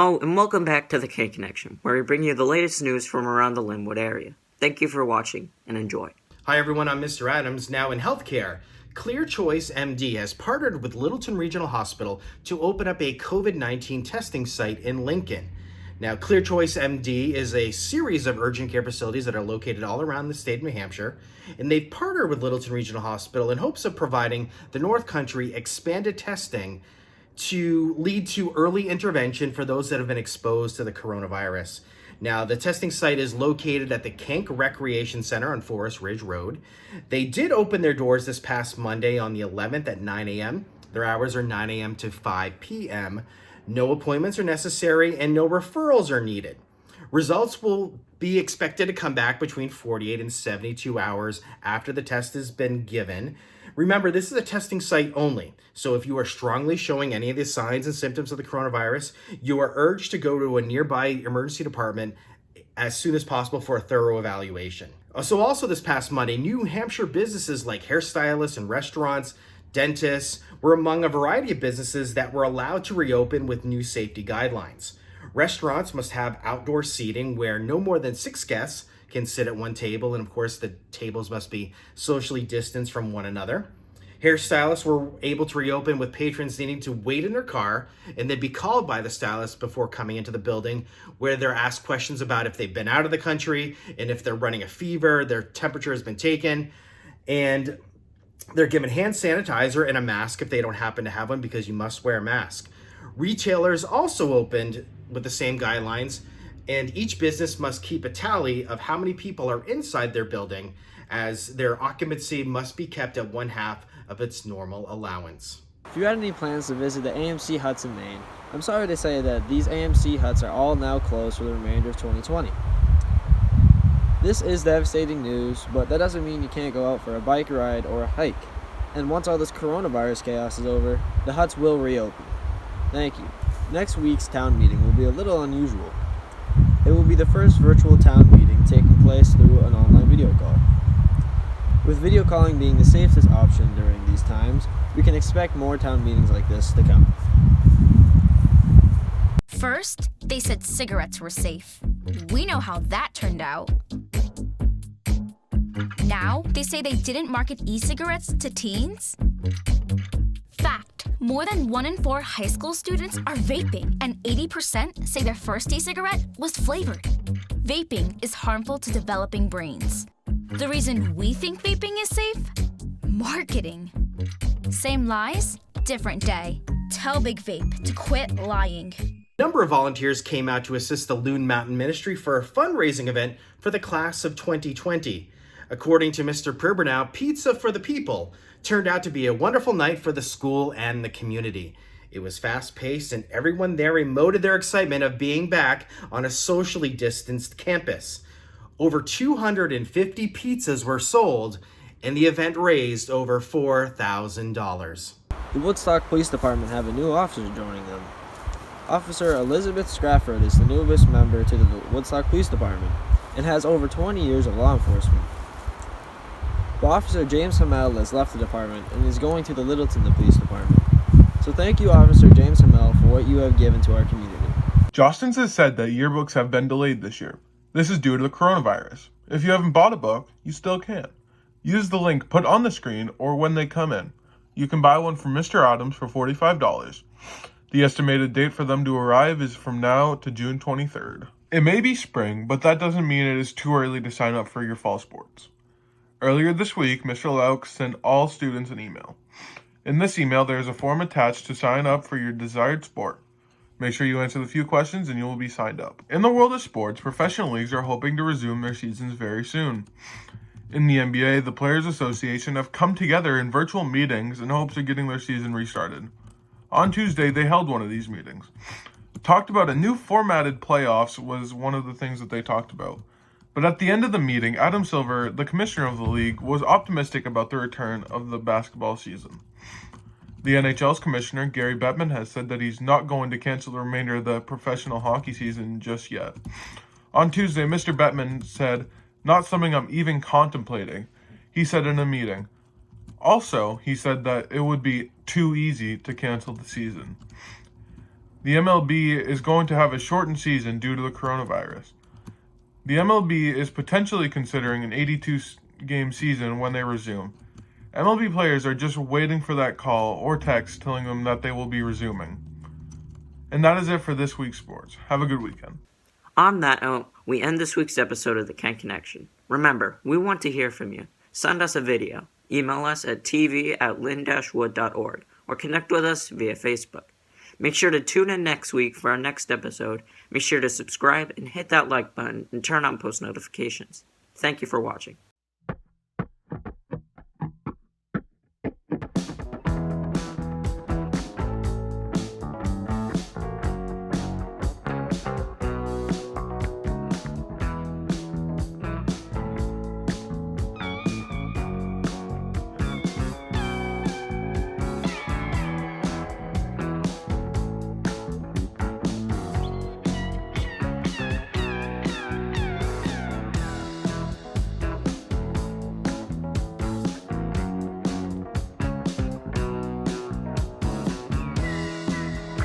Hello and welcome back to the Kanc Connection, where we bring you the latest news from around the Lin-Wood area. Thank you for watching and enjoy. Hi everyone, I'm Mr. Adams. Now in healthcare, Clear Choice MD has partnered with Littleton Regional Hospital to open up a COVID-19 testing site in Lincoln. Now, Clear Choice MD is a series of urgent care facilities that are located all around the state of New Hampshire, and they've partnered with Littleton Regional Hospital in hopes of providing the North Country expanded testing to lead to early intervention for those that have been exposed to the coronavirus. Now, the testing site is located at the Kanc Recreation Center on Forest Ridge Road. They did open their doors this past Monday on the 11th at 9 a.m. Their hours are 9 a.m. to 5 p.m. No appointments are necessary and no referrals are needed. Results will be expected to come back between 48 and 72 hours after the test has been given. Remember, this is a testing site only, so if you are strongly showing any of the signs and symptoms of the coronavirus, you are urged to go to a nearby emergency department as soon as possible for a thorough evaluation. So also this past Monday, New Hampshire businesses like hairstylists and restaurants, dentists were among a variety of businesses that were allowed to reopen with new safety guidelines. Restaurants must have outdoor seating where no more than 6 guests can sit at one table, and of course the tables must be socially distanced from one another. Hairstylists were able to reopen with patrons needing to wait in their car and then be called by the stylist before coming into the building, where they're asked questions about if they've been out of the country and if they're running a fever, their temperature has been taken, and they're given hand sanitizer and a mask if they don't happen to have one, because you must wear a mask. Retailers also opened with the same guidelines, and each business must keep a tally of how many people are inside their building, as their occupancy must be kept at 1/2 of its normal allowance. If you had any plans to visit the AMC huts in Maine, I'm sorry to say that these AMC huts are all now closed for the remainder of 2020. This is devastating news, but that doesn't mean you can't go out for a bike ride or a hike. And once all this coronavirus chaos is over, the huts will reopen. Thank you. Next week's town meeting will be a little unusual. It will be the first virtual town meeting taking place through an online video call. With video calling being the safest option during these times, we can expect more town meetings like this to come. First, they said cigarettes were safe. We know how that turned out. Now, they say they didn't market e-cigarettes to teens? Fact, more than 1 in 4 high school students are vaping, and 80% say their first e-cigarette was flavored. Vaping is harmful to developing brains. The reason we think vaping is safe? Marketing. Same lies, different day. Tell Big Vape to quit lying. A number of volunteers came out to assist the Loon Mountain Ministry for a fundraising event for the class of 2020. According to Mr. Perbernow, Pizza for the People turned out to be a wonderful night for the school and the community. It was fast-paced, and everyone there emoted their excitement of being back on a socially distanced campus. Over 250 pizzas were sold, and the event raised over $4,000. The Woodstock Police Department have a new officer joining them. Officer Elizabeth Strafford is the newest member to the Woodstock Police Department and has over 20 years of law enforcement. But Officer James Hamel has left the department and is going to the Littleton Police Department. So thank you, Officer James Hamel, for what you have given to our community. Jostens has said that yearbooks have been delayed this year. This is due to the coronavirus. If you haven't bought a book, you still can. Use the link put on the screen or when they come in. You can buy one from Mr. Adams for $45. The estimated date for them to arrive is from now to June 23rd. It may be spring, but that doesn't mean it is too early to sign up for your fall sports. Earlier this week, Mr. Lauk sent all students an email. In this email, there is a form attached to sign up for your desired sport. Make sure you answer the few questions and you will be signed up. In the world of sports, professional leagues are hoping to resume their seasons very soon. In the NBA, the Players Association have come together in virtual meetings in hopes of getting their season restarted. On Tuesday, they held one of these meetings. Talked about a new formatted playoffs was one of the things that they talked about. But at the end of the meeting, Adam Silver, the commissioner of the league, was optimistic about the return of the basketball season. The NHL's commissioner, Gary Bettman, has said that he's not going to cancel the remainder of the professional hockey season just yet. On Tuesday, Mr. Bettman said, "Not something I'm even contemplating," he said in a meeting. Also, he said that it would be too easy to cancel the season. The MLB is going to have a shortened season due to the coronavirus. The MLB is potentially considering an 82-game season when they resume. MLB players are just waiting for that call or text telling them that they will be resuming. And that is it for this week's sports. Have a good weekend. On that note, we end this week's episode of the Kanc Connection. Remember, we want to hear from you. Send us a video. Email us at tv@lin-wood.org or connect with us via Facebook. Make sure to tune in next week for our next episode. Make sure to subscribe and hit that like button and turn on post notifications. Thank you for watching.